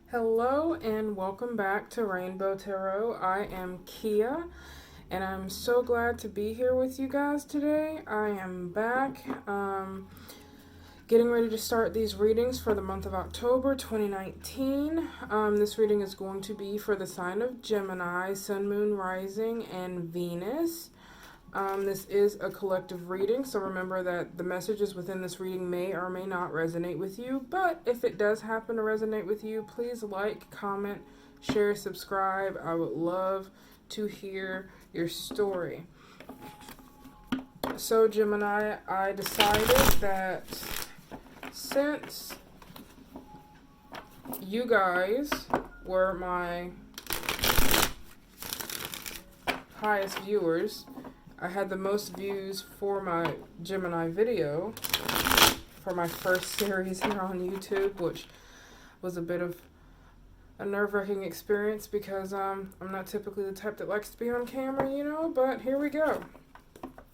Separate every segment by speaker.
Speaker 1: Hello and welcome back to Rainbow Tarot. I am Kia and I'm so glad to be here with you guys today. I am back getting ready to start these readings for the month of October 2019. This reading is going to be for the sign of Gemini, Sun, Moon, Rising, and Venus. This is a collective reading, so remember that the messages within this reading may or may not resonate with you, but if it does happen to resonate with you, please like, comment, share, subscribe. I would love to hear your story. So Gemini, I decided that since you guys were my highest viewers, I had the most views for my Gemini video for my first series here on YouTube, which was a bit of a nerve-wracking experience because I'm not typically the type that likes to be on camera, you know, but here we go.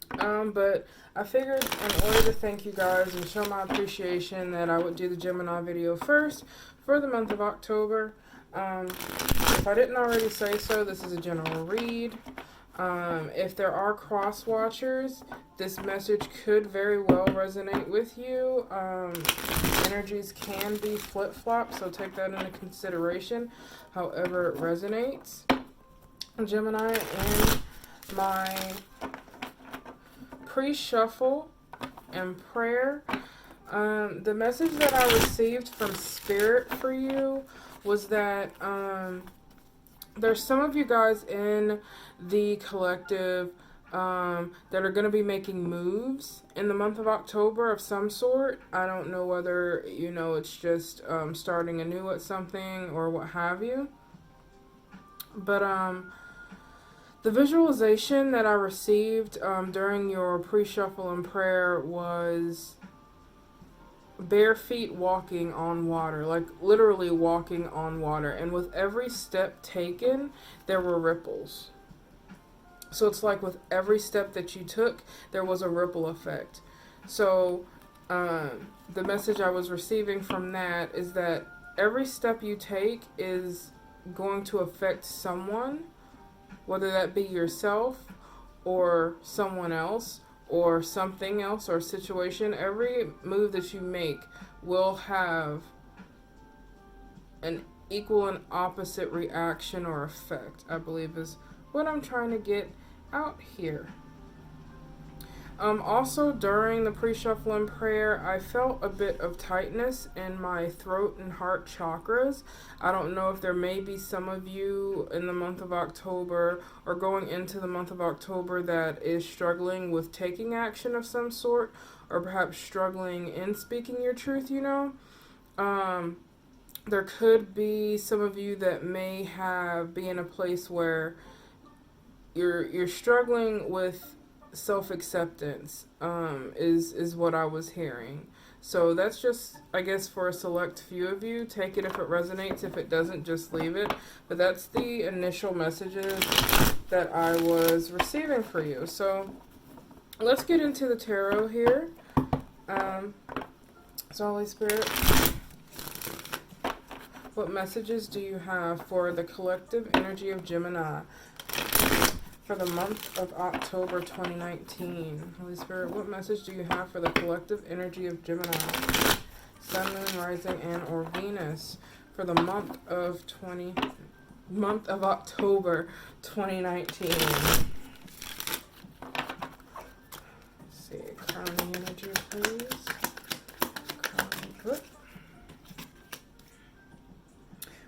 Speaker 1: But I figured in order to thank you guys and show my appreciation that I would do the Gemini video first for the month of October. If I didn't already say so, this is a general read. If there are cross-watchers, this message could very well resonate with you. Energies can be flip-flop, so take that into consideration, however it resonates. Gemini, in my pre-shuffle and prayer, the message that I received from Spirit for you was that there's some of you guys in the collective that are going to be making moves in the month of October of some sort. I don't know whether, you know, it's just starting anew at something or what have you. But the visualization that I received during your pre-shuffle and prayer was bare feet walking on water, like literally walking on water, and with every step taken there were ripples. So it's like with every step that you took there was a ripple effect. So the message I was receiving from that is that every step you take is going to affect someone, whether that be yourself or someone else or something else or situation. Every move that you make will have an equal and opposite reaction or effect, I believe is what I'm trying to get out here. Also, during the pre-shuffle and prayer, I felt a bit of tightness in my throat and heart chakras. I don't know if there may be some of you in the month of October or going into the month of October that is struggling with taking action of some sort, or perhaps struggling in speaking your truth, you know. There could be some of you that may be in a place where you're struggling with self-acceptance, is what I was hearing. So that's just, I guess, for a select few of you. Take it if it resonates. If it doesn't, just leave it. But that's the initial messages that I was receiving for you. So let's get into the tarot here. So Holy Spirit, what messages do you have for the collective energy of Gemini for the month of October 2019. Holy Spirit, what message do you have for the collective energy of Gemini, Sun, Moon, Rising, and or Venus for the month of October 2019? Let's see, crowning energy, please.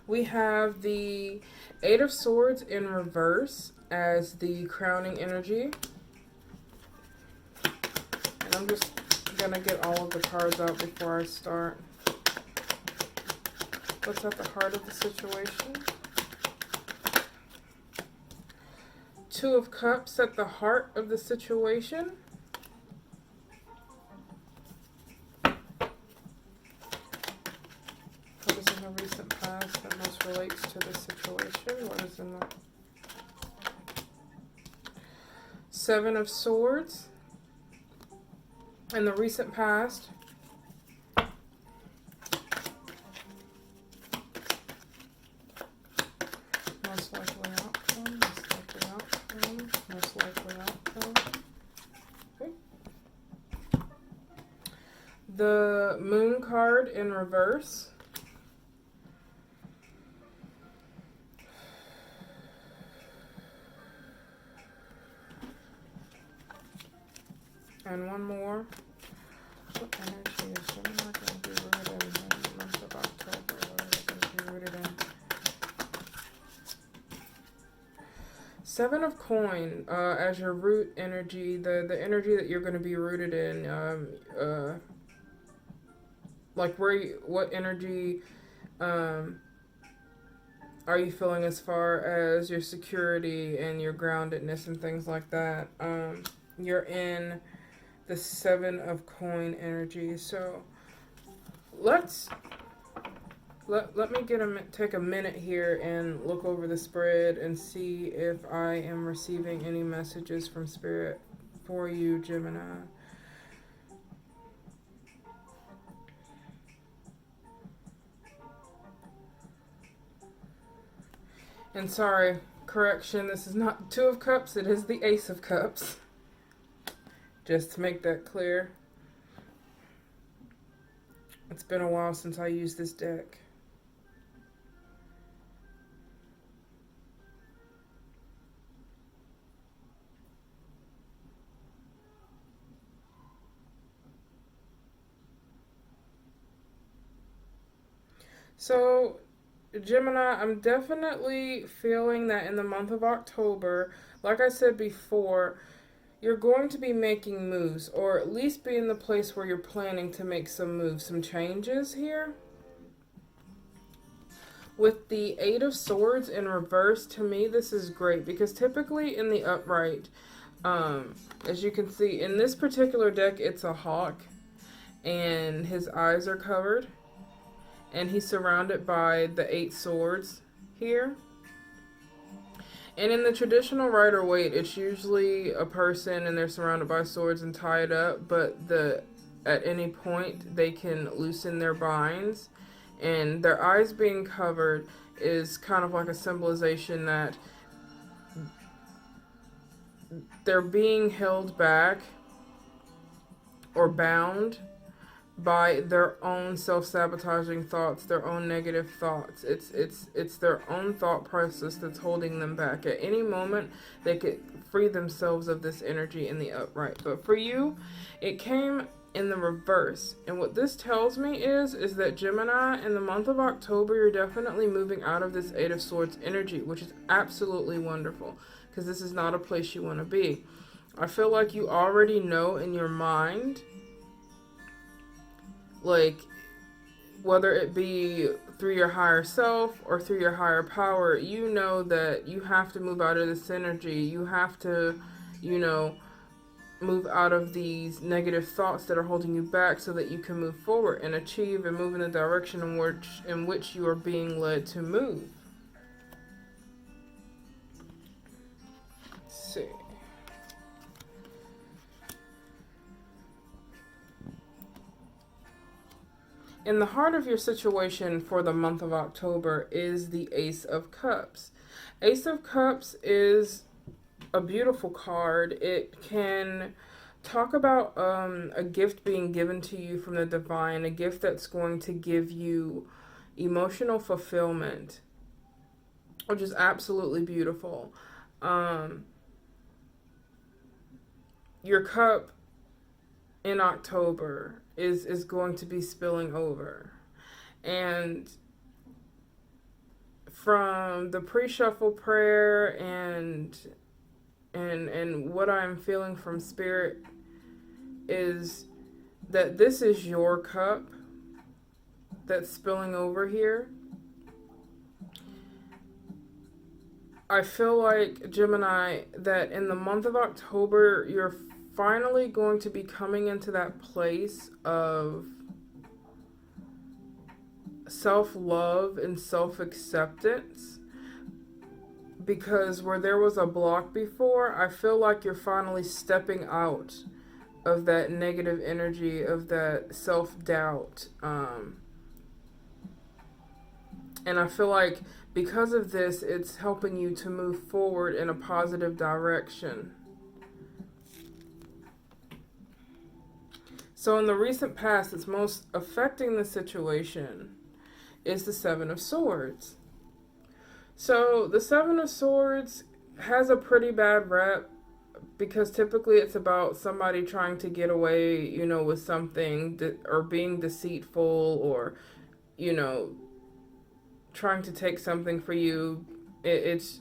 Speaker 1: We have the Eight of Swords in reverse as the crowning energy. And I'm just gonna get all of the cards out before I start. What's at the heart of the situation? Two of Cups at the heart of the situation. What is in the recent past that most relates to this situation? What is in the Seven of Swords in the recent past. Most likely outcome, most likely outcome, most likely outcome. Okay. The Moon card in reverse. And one more. What energy is Gemini going to be rooted in the month of October? What are they going to be rooted in? Seven of Coin as your root energy, the energy that you're going to be rooted in. Like what energy are you feeling as far as your security and your groundedness and things like that? You're in the Seven of Coin energy. So let me take a minute here and look over the spread and see if I am receiving any messages from Spirit for you, Gemini. And sorry, correction, this is not Two of Cups, it is the Ace of Cups. Just to make that clear. It's been a while since I used this deck. So, Gemini, I'm definitely feeling that in the month of October, like I said before, you're going to be making moves, or at least be in the place where you're planning to make some moves, some changes here. With the Eight of Swords in reverse, to me, this is great because typically in the upright, as you can see, in this particular deck, it's a hawk and his eyes are covered and he's surrounded by the 8 swords here. And in the traditional Rider-Waite, it's usually a person and they're surrounded by swords and tied up, but at any point they can loosen their binds. And their eyes being covered is kind of like a symbolization that they're being held back or bound by their own self-sabotaging thoughts, their own negative thoughts. It's their own thought process that's holding them back. At any moment, they could free themselves of this energy in the upright. But for you, it came in the reverse. And what this tells me is that Gemini, in the month of October, you're definitely moving out of this Eight of Swords energy, which is absolutely wonderful, because this is not a place you want to be. I feel like you already know in your mind, like, whether it be through your higher self or through your higher power, you know that you have to move out of this energy. You have to, move out of these negative thoughts that are holding you back so that you can move forward and achieve and move in the direction in which you are being led to move. Let's see. In the heart of your situation for the month of October is the Ace of Cups. Ace of Cups is a beautiful card. It can talk about a gift being given to you from the divine, a gift that's going to give you emotional fulfillment, which is absolutely beautiful. Your cup in October is going to be spilling over. And from the pre-shuffle prayer and what I'm feeling from Spirit is that this is your cup that's spilling over here. I feel like, Gemini, that in the month of October, you're finally going to be coming into that place of self-love and self-acceptance, because where there was a block before, I feel like you're finally stepping out of that negative energy, of that self-doubt, And I feel like because of this, it's helping you to move forward in a positive direction. So in the recent past, it's most affecting the situation is the Seven of Swords. So the Seven of Swords has a pretty bad rep because typically it's about somebody trying to get away, with something or being deceitful or, trying to take something for you. It's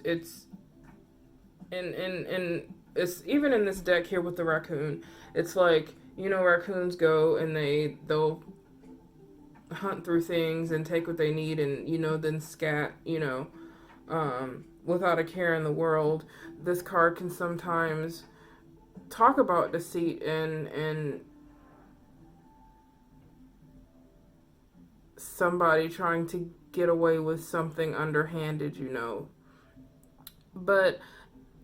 Speaker 1: and it's even in this deck here with the raccoon. It's like, raccoons go and they'll hunt through things and take what they need and, then scat, without a care in the world. This card can sometimes talk about deceit and somebody trying to get away with something underhanded, But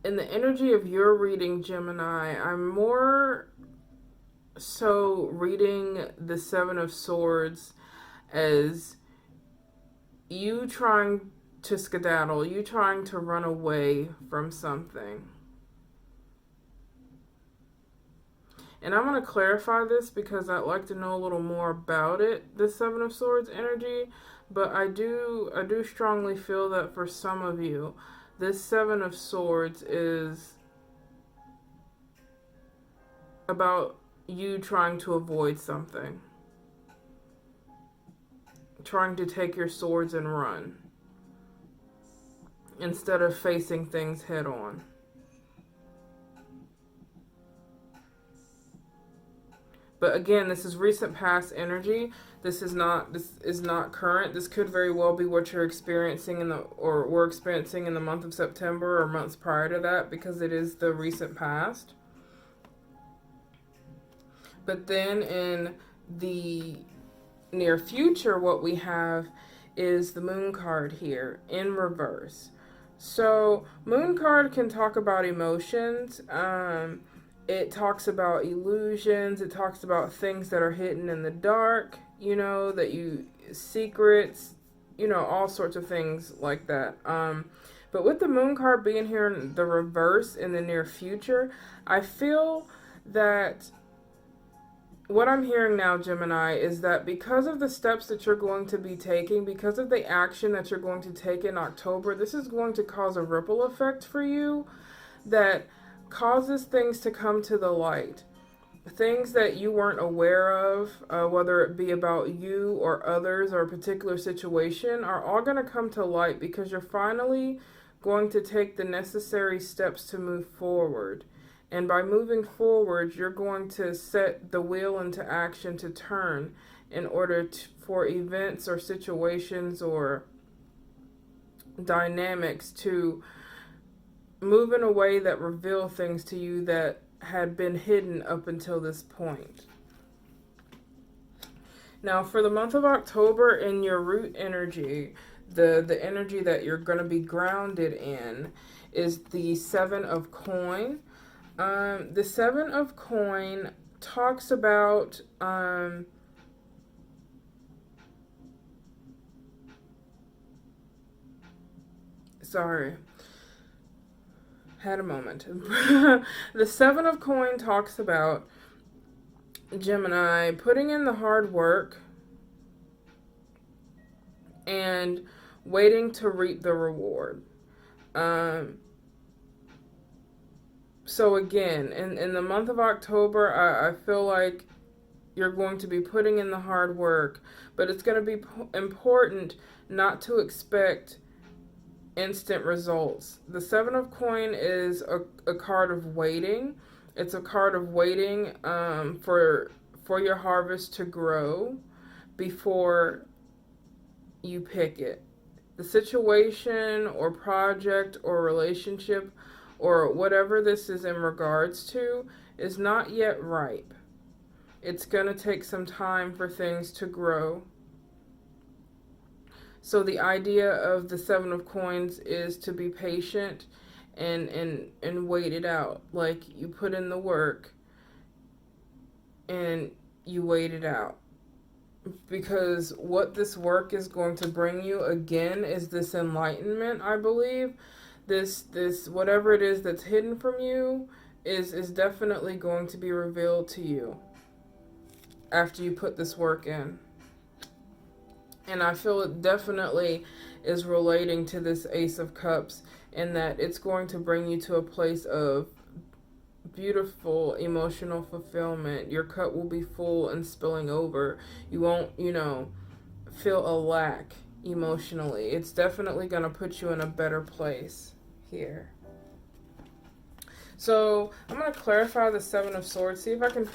Speaker 1: in the energy of your reading, Gemini, I'm more so reading the Seven of Swords as you trying to skedaddle, you trying to run away from something. And I'm going to clarify this because I'd like to know a little more about it, the Seven of Swords energy. But I do strongly feel that for some of you, this Seven of Swords is about you trying to avoid something. Trying to take your swords and run. Instead of facing things head on. But again, this is recent past energy. This is not current. This could very well be what you're experiencing or were experiencing in the month of September or months prior to that, because it is the recent past. But then in the near future, what we have is the Moon card here in reverse. So Moon card can talk about emotions. It talks about illusions. It talks about things that are hidden in the dark, secrets, all sorts of things like that. But with the Moon card being here in the reverse in the near future, I feel that what I'm hearing now, Gemini, is that because of the steps that you're going to be taking, because of the action that you're going to take in October, this is going to cause a ripple effect for you that causes things to come to the light. Things that you weren't aware of, whether it be about you or others or a particular situation, are all going to come to light because you're finally going to take the necessary steps to move forward. And by moving forward, you're going to set the wheel into action to turn in order for events or situations or dynamics to move in a way that reveal things to you that had been hidden up until this point. Now, for the month of October, in your root energy, the energy that you're going to be grounded in is the Seven of Coin. The Seven of Coin talks about had a moment. The Seven of Coin talks about Gemini putting in the hard work and waiting to reap the reward. So again, in the month of October, I feel like you're going to be putting in the hard work, but it's going to be important not to expect instant results. The Seven of Coin is a card of waiting. It's a card of waiting for your harvest to grow before you pick it. The situation or project or relationship or whatever this is in regards to is not yet ripe. It's going to take some time for things to grow. So the idea of the Seven of Coins is to be patient and wait it out. Like, you put in the work and you wait it out because what this work is going to bring you again is this enlightenment, I believe. This whatever it is that's hidden from you is definitely going to be revealed to you after you put this work in. And I feel it definitely is relating to this Ace of Cups, in that it's going to bring you to a place of beautiful emotional fulfillment. Your cup will be full and spilling over. You won't, feel a lack emotionally. It's definitely going to put you in a better place here. So I'm going to clarify the Seven of Swords, see if I can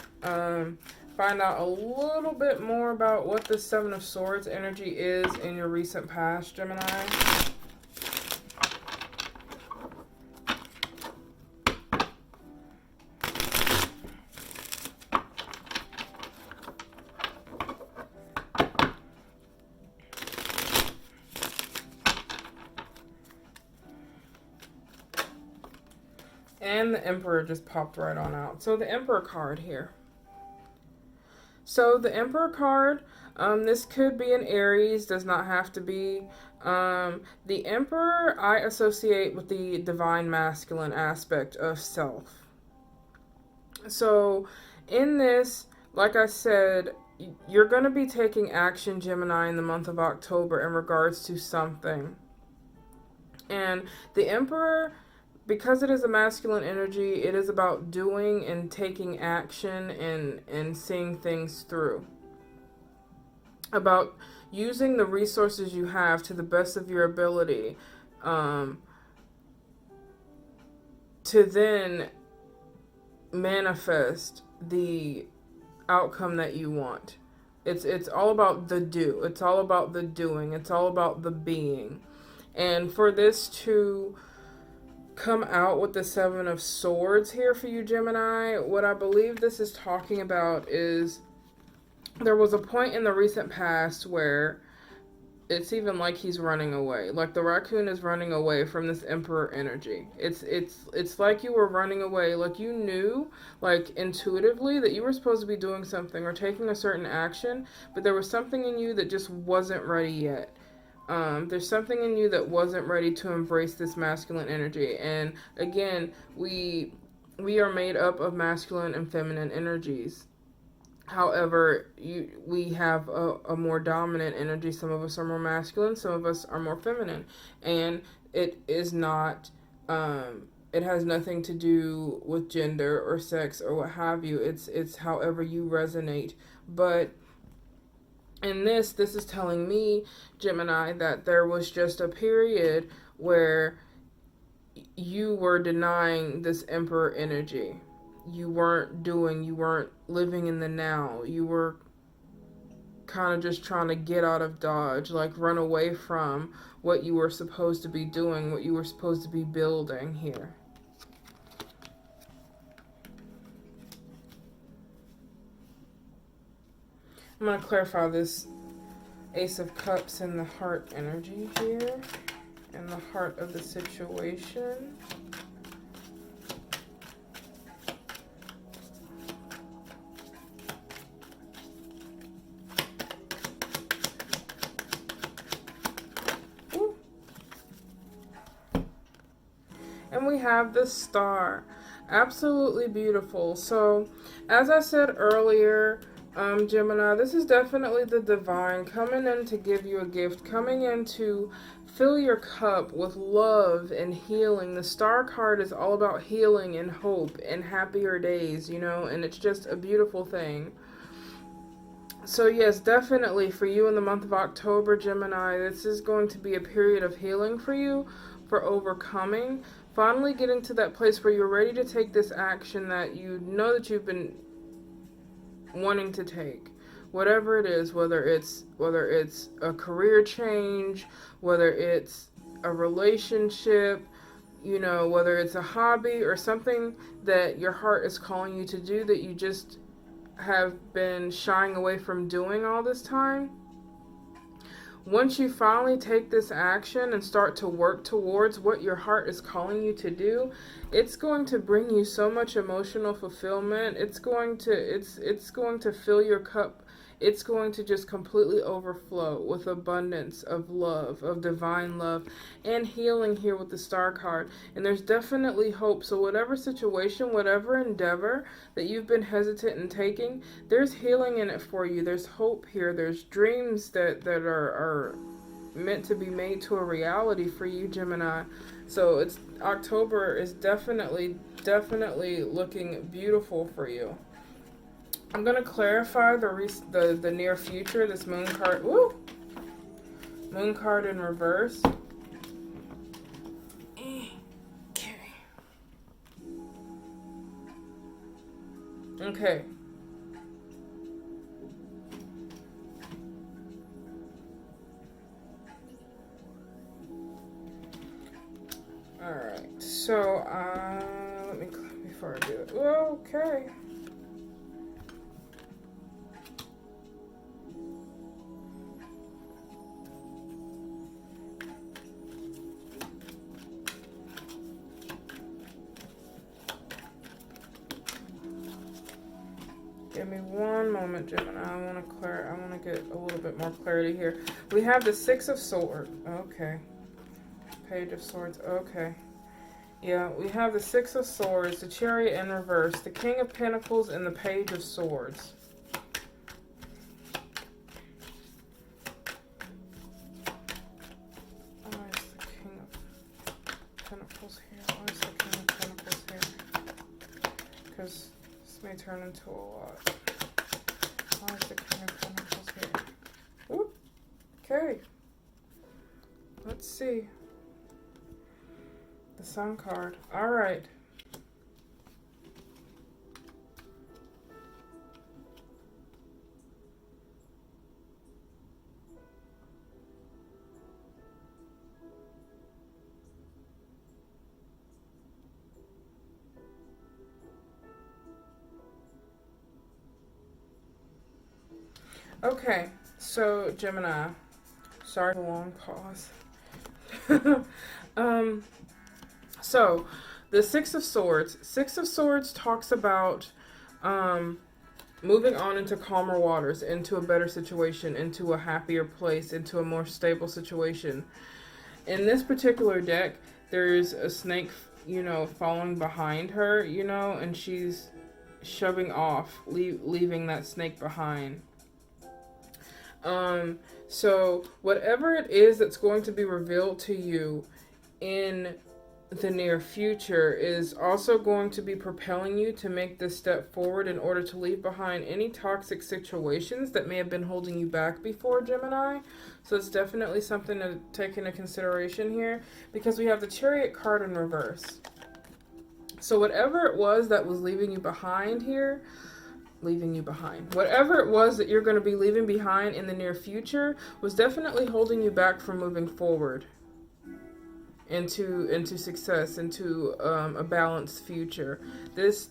Speaker 1: find out a little bit more about what the Seven of Swords energy is in your recent past, Gemini. And the Emperor just popped right on out. So the Emperor card here. So the Emperor card, this could be an Aries, does not have to be. The Emperor I associate with the divine masculine aspect of self. So in this, like I said, you're going to be taking action, Gemini, in the month of October in regards to something. And the Emperor, because it is a masculine energy, it is about doing and taking action and seeing things through. About using the resources you have to the best of your ability to then manifest the outcome that you want. It's all about the do. It's all about the doing. It's all about the being. And for this to come out with the Seven of Swords here for you, Gemini, what I believe this is talking about is there was a point in the recent past where it's even like he's running away. Like the raccoon is running away from this Emperor energy. It's like you were running away. Like you knew, like intuitively, that you were supposed to be doing something or taking a certain action, but there was something in you that just wasn't ready yet. There's something in you that wasn't ready to embrace this masculine energy. And again, we are made up of masculine and feminine energies. However, we have a more dominant energy. Some of us are more masculine, some of us are more feminine. And it is not, it has nothing to do with gender or sex or what have you. It's however you resonate. But in this is telling me, Gemini, that there was just a period where you were denying this Emperor energy. You weren't living in the now. You were kind of just trying to get out of Dodge, like run away from what you were supposed to be doing, what you were supposed to be building here. I'm going to clarify this Ace of Cups and the heart energy here, and the heart of the situation. Ooh. And we have the Star. Absolutely beautiful. So, as I said earlier, Gemini, this is definitely the divine coming in to give you a gift, coming in to fill your cup with love and healing. The Star card is all about healing and hope and happier days, and it's just a beautiful thing. So yes, definitely for you in the month of October, Gemini, this is going to be a period of healing for you, for overcoming, finally getting to that place where you're ready to take this action that you know that you've been wanting to take, whatever it is, whether it's a career change, whether it's a relationship, whether it's a hobby or something that your heart is calling you to do that you just have been shying away from doing all this time. Once you finally take this action and start to work towards what your heart is calling you to do, it's going to bring you so much emotional fulfillment. It's going to fill your cup it's going to just completely overflow with abundance of love, of divine love, and healing here with the Star card. And there's definitely hope. So whatever situation, whatever endeavor that you've been hesitant in taking, there's healing in it for you. There's hope here. There's dreams that are meant to be made to a reality for you, Gemini. So it's October is definitely looking beautiful for you. I'm going to clarify the near future, this moon card. Woo! Moon card in reverse. Okay. Okay. Alright, so, let me, before I do it. Okay. Give me one moment, Gemini. I want to get a little bit more clarity here. We have the Six of Swords. Okay. Page of Swords. Okay. Yeah, we have the Six of Swords, the Chariot in reverse, the King of Pentacles, and the Page of Swords. Why is the King of Pentacles here? Why is the King of Pentacles here? Because this may turn into a lot. Why is the King of Pentacles here? Oop. Okay. Let's see. The Sun card. All right. Okay, so Gemini. Sorry for the long pause. So, the Six of Swords. Six of Swords talks about moving on into calmer waters, into a better situation, into a happier place, into a more stable situation. In this particular deck, there's a snake, you know, falling behind her, you know, and she's shoving off, leaving that snake behind. So whatever it is that's going to be revealed to you in the near future is also going to be propelling you to make this step forward in order to leave behind any toxic situations that may have been holding you back before, Gemini. So it's definitely something to take into consideration here, because we have the Chariot card in reverse. So whatever it was that was leaving you behind here, whatever it was that you're going to be leaving behind in the near future was definitely holding you back from moving forward into success, into a balanced future. This,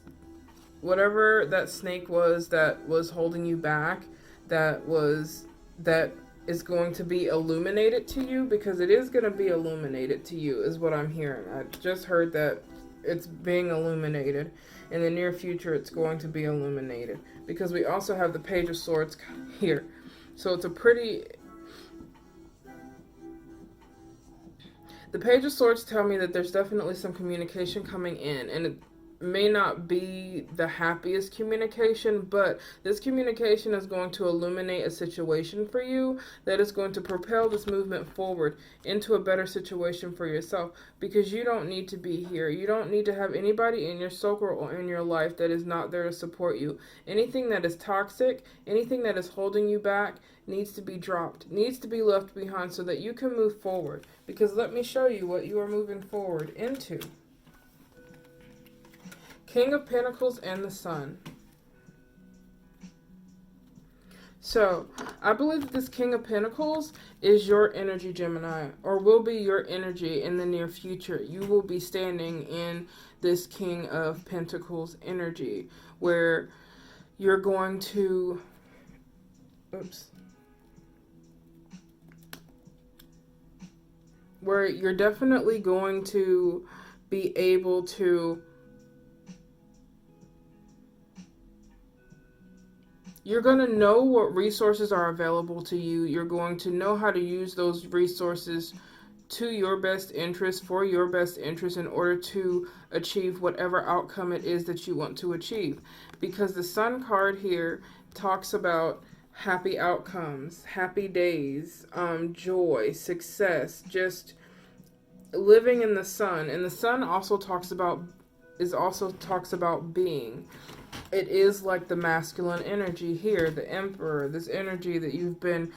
Speaker 1: whatever that snake was that was holding you back, that is going to be illuminated to you, because it is going to be illuminated to you, is what I'm hearing. I just heard that it's being illuminated. In the near future, it's going to be illuminated, because we also have the Page of Swords here. So it's a pretty... The Page of Swords tell me that there's definitely some communication coming in, and it may not be the happiest communication, but this communication is going to illuminate a situation for you that is going to propel this movement forward into a better situation for yourself, because you don't need to be here. You don't need to have anybody in your circle or in your life that is not there to support you. Anything that is toxic, anything that is holding you back, needs to be dropped, needs to be left behind, so that you can move forward. Because let me show you what you are moving forward into. King of Pentacles and the Sun. So, I believe that this King of Pentacles is your energy, Gemini, or will be your energy in the near future. You will be standing in this King of Pentacles energy, where you're going to... Where you're definitely going to be able to you're going to know what resources are available to you. You're going to know how to use those resources to your best interest, for your best interest, in order to achieve whatever outcome it is that you want to achieve. Because the Sun card here talks about happy outcomes, happy days, joy, success, just living in the sun. And the sun also talks about being. It is like the masculine energy here, the emperor, this energy that you've been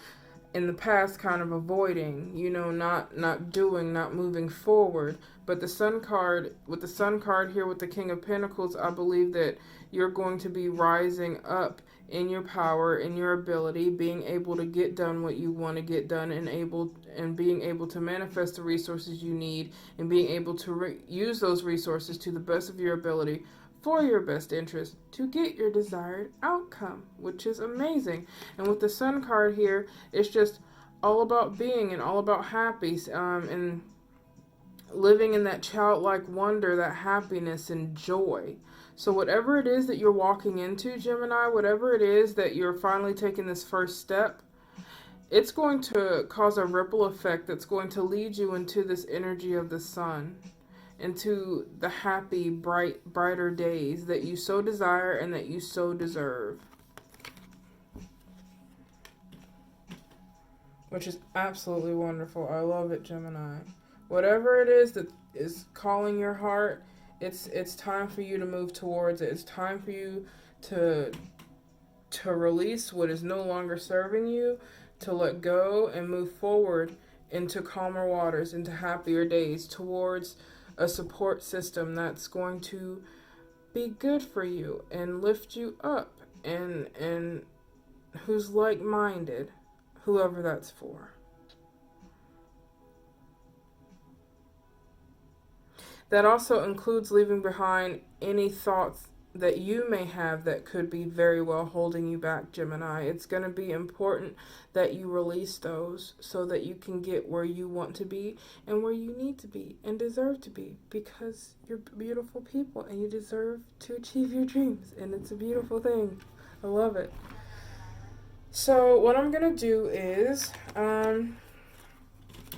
Speaker 1: in the past kind of avoiding, not doing, not moving forward. But the sun card, with the sun card here with the King of Pentacles, I believe that you're going to be rising up in your power, in your ability, being able to get done what you want to get done, and being able to manifest the resources you need, and being able to use those resources to the best of your ability for your best interest to get your desired outcome, which is amazing. And with the Sun card here, it's just all about being and all about happy, and living in that childlike wonder, that happiness and joy. So whatever it is that you're walking into, Gemini, whatever it is that you're finally taking this first step, it's going to cause a ripple effect that's going to lead you into this energy of the sun, into the happy, brighter days that you so desire and that you so deserve. Which is absolutely wonderful. I love it, Gemini. Whatever it is that is calling your heart, it's time for you to move towards it. It's time for you to release what is no longer serving you, to let go and move forward into calmer waters, into happier days, towards a support system that's going to be good for you and lift you up, and who's like-minded, whoever that's for. That also includes leaving behind any thoughts that you may have that could be very well holding you back, Gemini. It's going to be important that you release those so that you can get where you want to be and where you need to be and deserve to be, because you're beautiful people and you deserve to achieve your dreams, and it's a beautiful thing. I love it. So what I'm going to do is,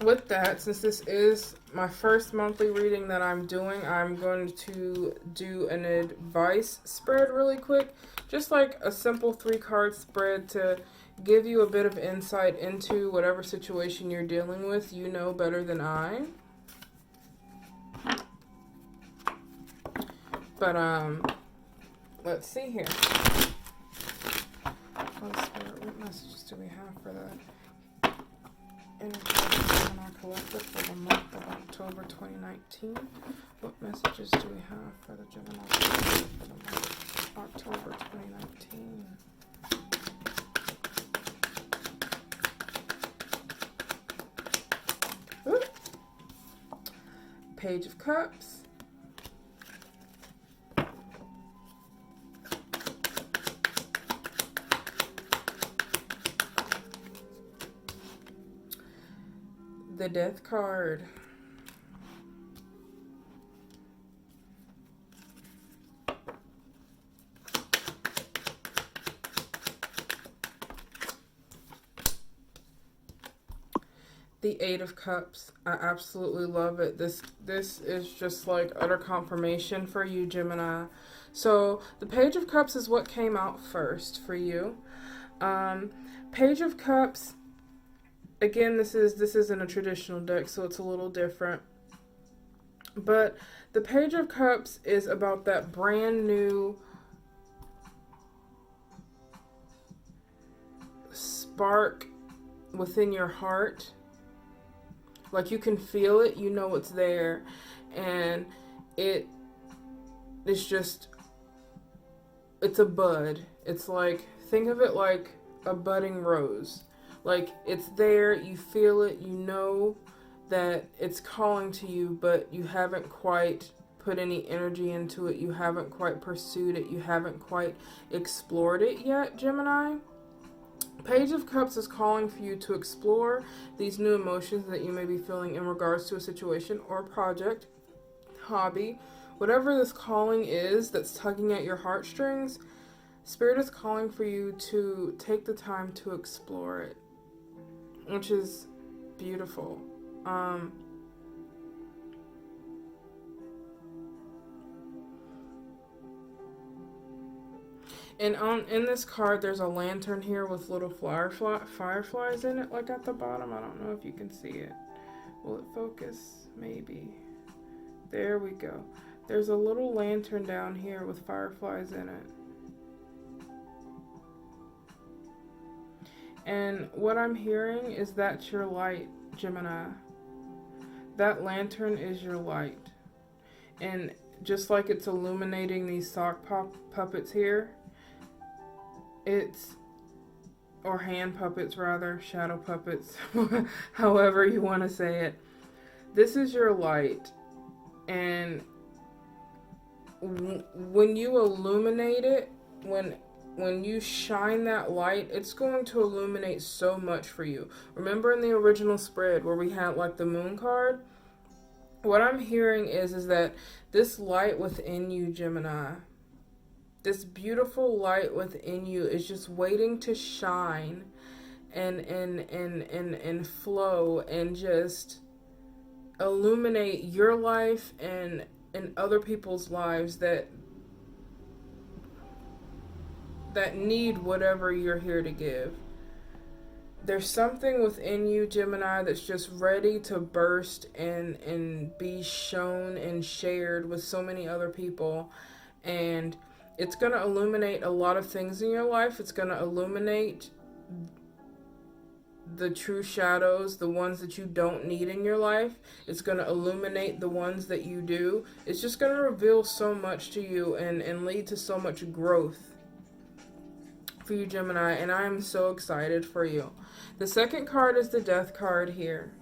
Speaker 1: with that, since this is my first monthly reading that I'm doing, I'm going to do an advice spread really quick. Just like a simple 3-card spread to give you a bit of insight into whatever situation you're dealing with. You know better than I. But, let's see here. What messages do we have for that? Energy in our collective for the month of October 2019. What messages do we have for the Gemini for the month of October 2019? Ooh. Page of Cups. The Death card. The Eight of Cups. I absolutely love it. This is just like utter confirmation for you, Gemini. So the Page of Cups is what came out first for you. Page of Cups. Again, this isn't a traditional deck, so it's a little different. But the Page of Cups is about that brand new spark within your heart. Like, you can feel it, you know it's there, and it is just, it's a bud. It's like, think of it like a budding rose. Like, it's there, you feel it, you know that it's calling to you, but you haven't quite put any energy into it. You haven't quite pursued it. You haven't quite explored it yet, Gemini. Page of Cups is calling for you to explore these new emotions that you may be feeling in regards to a situation or project, hobby, whatever this calling is that's tugging at your heartstrings. Spirit is calling for you to take the time to explore it, which is beautiful. And in this card, there's a lantern here with little fireflies in it, like at the bottom. I don't know if you can see it. Will it focus? Maybe. There we go. There's a little lantern down here with fireflies in it. And what I'm hearing is that's your light, Gemini. That lantern is your light. And just like it's illuminating these sock puppets here, or hand puppets rather, shadow puppets, however you want to say it. This is your light. And when you illuminate it, when you shine that light, it's going to illuminate so much for you. Remember in the original spread where we had like the moon card? What I'm hearing is that this light within you, Gemini, this beautiful light within you is just waiting to shine and flow and just illuminate your life and other people's lives that need whatever you're here to give. There's something within you, Gemini, that's just ready to burst and be shown and shared with so many other people. And it's going to illuminate a lot of things in your life. It's going to illuminate the true shadows, the ones that you don't need in your life. It's going to illuminate the ones that you do. It's just going to reveal so much to you and lead to so much growth for you, Gemini. And I am so excited for you. The second card is the Death card here.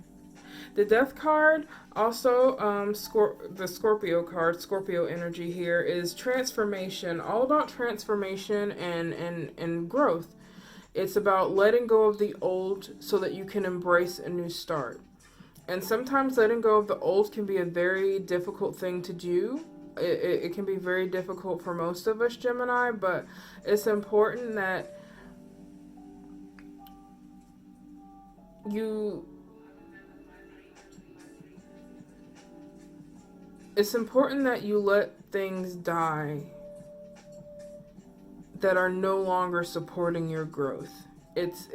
Speaker 1: The Death card, also the Scorpio card, Scorpio energy here, is transformation. All about transformation and growth. It's about letting go of the old so that you can embrace a new start. And sometimes letting go of the old can be a very difficult thing to do. It can be very difficult for most of us, Gemini, but it's important that you let things die that are no longer supporting your growth. It's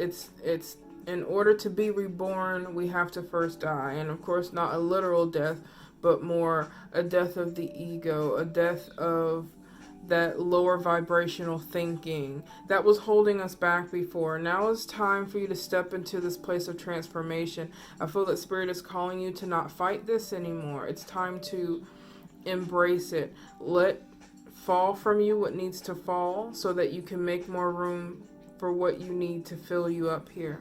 Speaker 1: in order to be reborn, we have to first die. And of course, not a literal death, but more a death of the ego, a death of that lower vibrational thinking that was holding us back before. Now it's time for you to step into this place of transformation. I feel that Spirit is calling you to not fight this anymore. It's time to embrace it. Let fall from you what needs to fall so that you can make more room for what you need to fill you up here.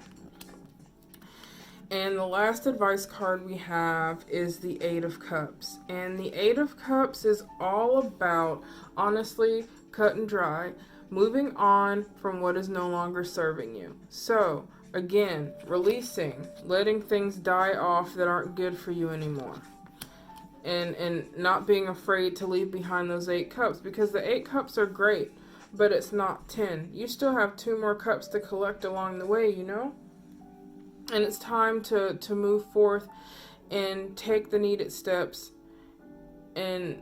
Speaker 1: And the last advice card we have is the Eight of Cups. And the Eight of Cups is all about, honestly, cut and dry, moving on from what is no longer serving you. So, again, releasing, letting things die off that aren't good for you anymore. And not being afraid to leave behind those 8 cups, because the 8 cups are great, but it's not 10. You still have 2 more cups to collect along the way, you know? And it's time to move forth and take the needed steps and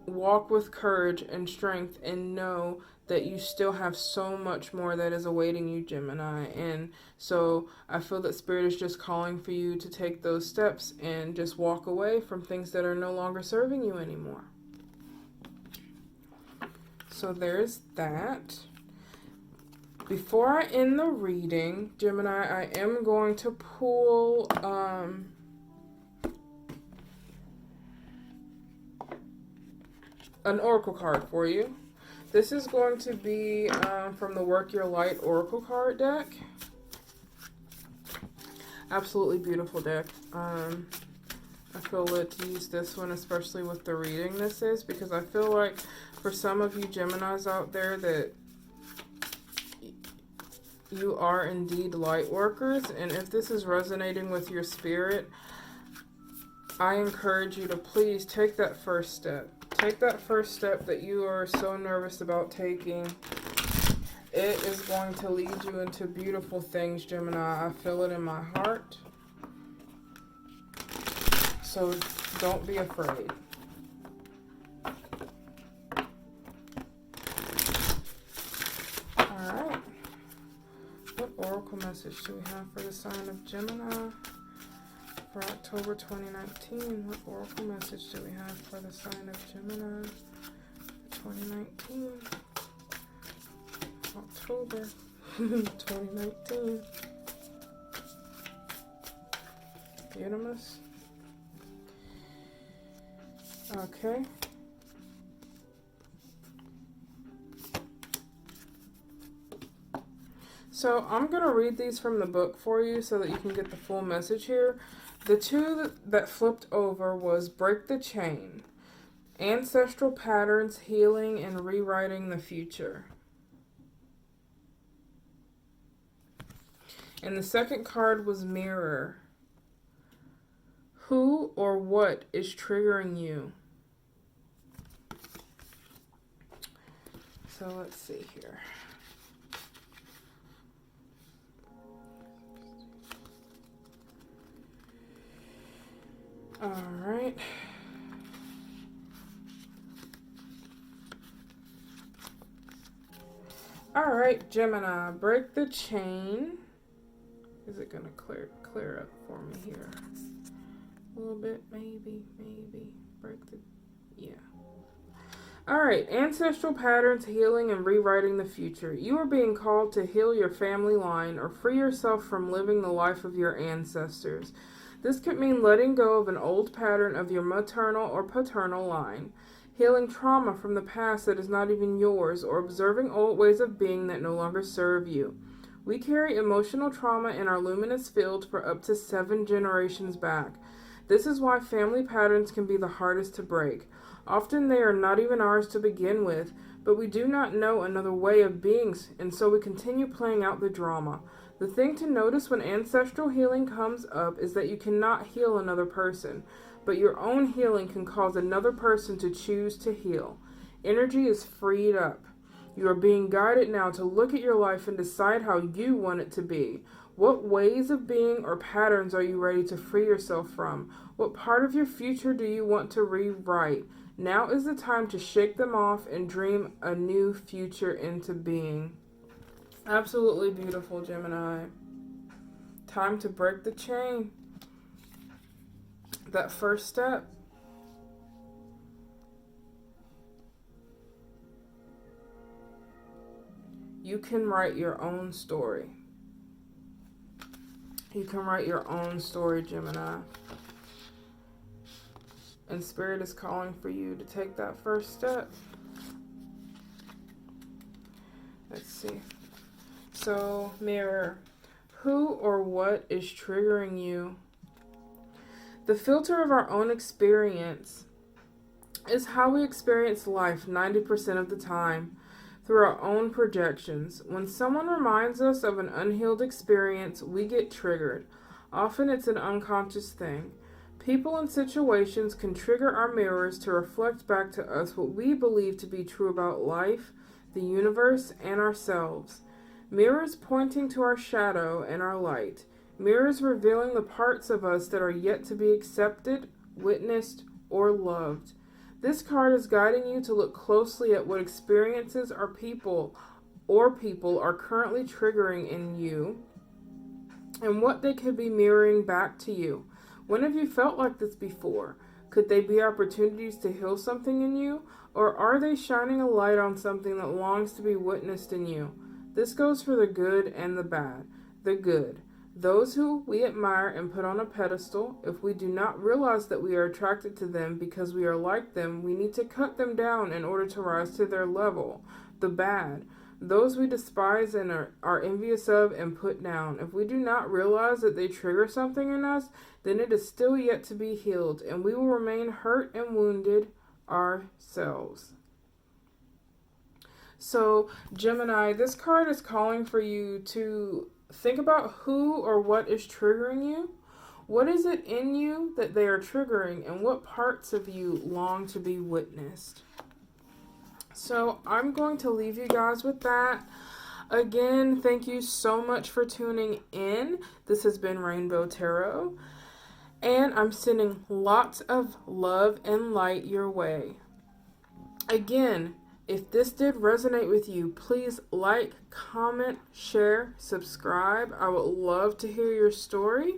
Speaker 1: walk with courage and strength and know that you still have so much more that is awaiting you, Gemini. And so I feel that Spirit is just calling for you to take those steps and just walk away from things that are no longer serving you anymore. So there's that. Before I end the reading, Gemini, I am going to pull an oracle card for you. This is going to be from the Work Your Light Oracle card deck. Absolutely beautiful deck. I feel led to use this one, especially with the reading this is, because I feel like for some of you Geminis out there that you are indeed light workers, and if this is resonating with your spirit, I encourage you to please take that first step. Take that first step that you are so nervous about taking it is going to lead you into beautiful things, Gemini. I feel it in my heart. So don't be afraid. Alright. What oracle message do we have for the sign of Gemini for October 2019? What oracle message do we have for the sign of Gemini for 2019? October 2019. Unimus. Okay. So I'm going to read these from the book for you so that you can get the full message here. The two that flipped over was Break the Chain, Ancestral Patterns, Healing, and Rewriting the Future. And the second card was Mirror. Who or what is triggering you? So let's see here. All right. All right, Gemini, break the chain. Is it gonna clear up for me here? A little bit, maybe. Break the, yeah. All right, ancestral patterns, healing, and rewriting the future. You are being called to heal your family line or free yourself from living the life of your ancestors. This could mean letting go of an old pattern of your maternal or paternal line, healing trauma from the past that is not even yours, or observing old ways of being that no longer serve you. We carry emotional trauma in our luminous field for up to 7 generations back. This is why family patterns can be the hardest to break. Often they are not even ours to begin with, but we do not know another way of being, and so we continue playing out the drama. The thing to notice when ancestral healing comes up is that you cannot heal another person, but your own healing can cause another person to choose to heal. Energy is freed up. You are being guided now to look at your life and decide how you want it to be. What ways of being or patterns are you ready to free yourself from? What part of your future do you want to rewrite? Now is the time to shake them off and dream a new future into being. Absolutely beautiful, Gemini. Time to break the chain. That first step. You can write your own story. You can write your own story, Gemini. And Spirit is calling for you to take that first step. Let's see. So, Mirror, who or what is triggering you? The filter of our own experience is how we experience life 90% of the time, through our own projections. When someone reminds us of an unhealed experience, we get triggered. Often it's an unconscious thing. People and situations can trigger our mirrors to reflect back to us what we believe to be true about life, the universe, and ourselves. Mirrors pointing to our shadow and our light. Mirrors revealing the parts of us that are yet to be accepted, witnessed, or loved. This card is guiding you to look closely at what experiences or people are currently triggering in you and what they could be mirroring back to you. When have you felt like this before? Could they be opportunities to heal something in you, or are they shining a light on something that longs to be witnessed in you? This goes for the good and the bad. The good. Those who we admire and put on a pedestal, if we do not realize that we are attracted to them because we are like them, we need to cut them down in order to rise to their level. The bad. Those we despise and are envious of and put down. If we do not realize that they trigger something in us, then it is still yet to be healed, and we will remain hurt and wounded ourselves. So, Gemini, this card is calling for you to think about who or what is triggering you. What is it in you that they are triggering, and what parts of you long to be witnessed? So I'm going to leave you guys with that. Again, thank you so much for tuning in. This has been Rainbow Tarot, and I'm sending lots of love and light your way. Again, if this did resonate with you, please like, comment, share, subscribe. I would love to hear your story.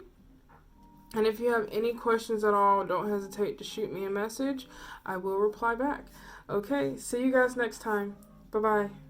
Speaker 1: And if you have any questions at all, don't hesitate to shoot me a message. I will reply back. Okay, see you guys next time. Bye-bye.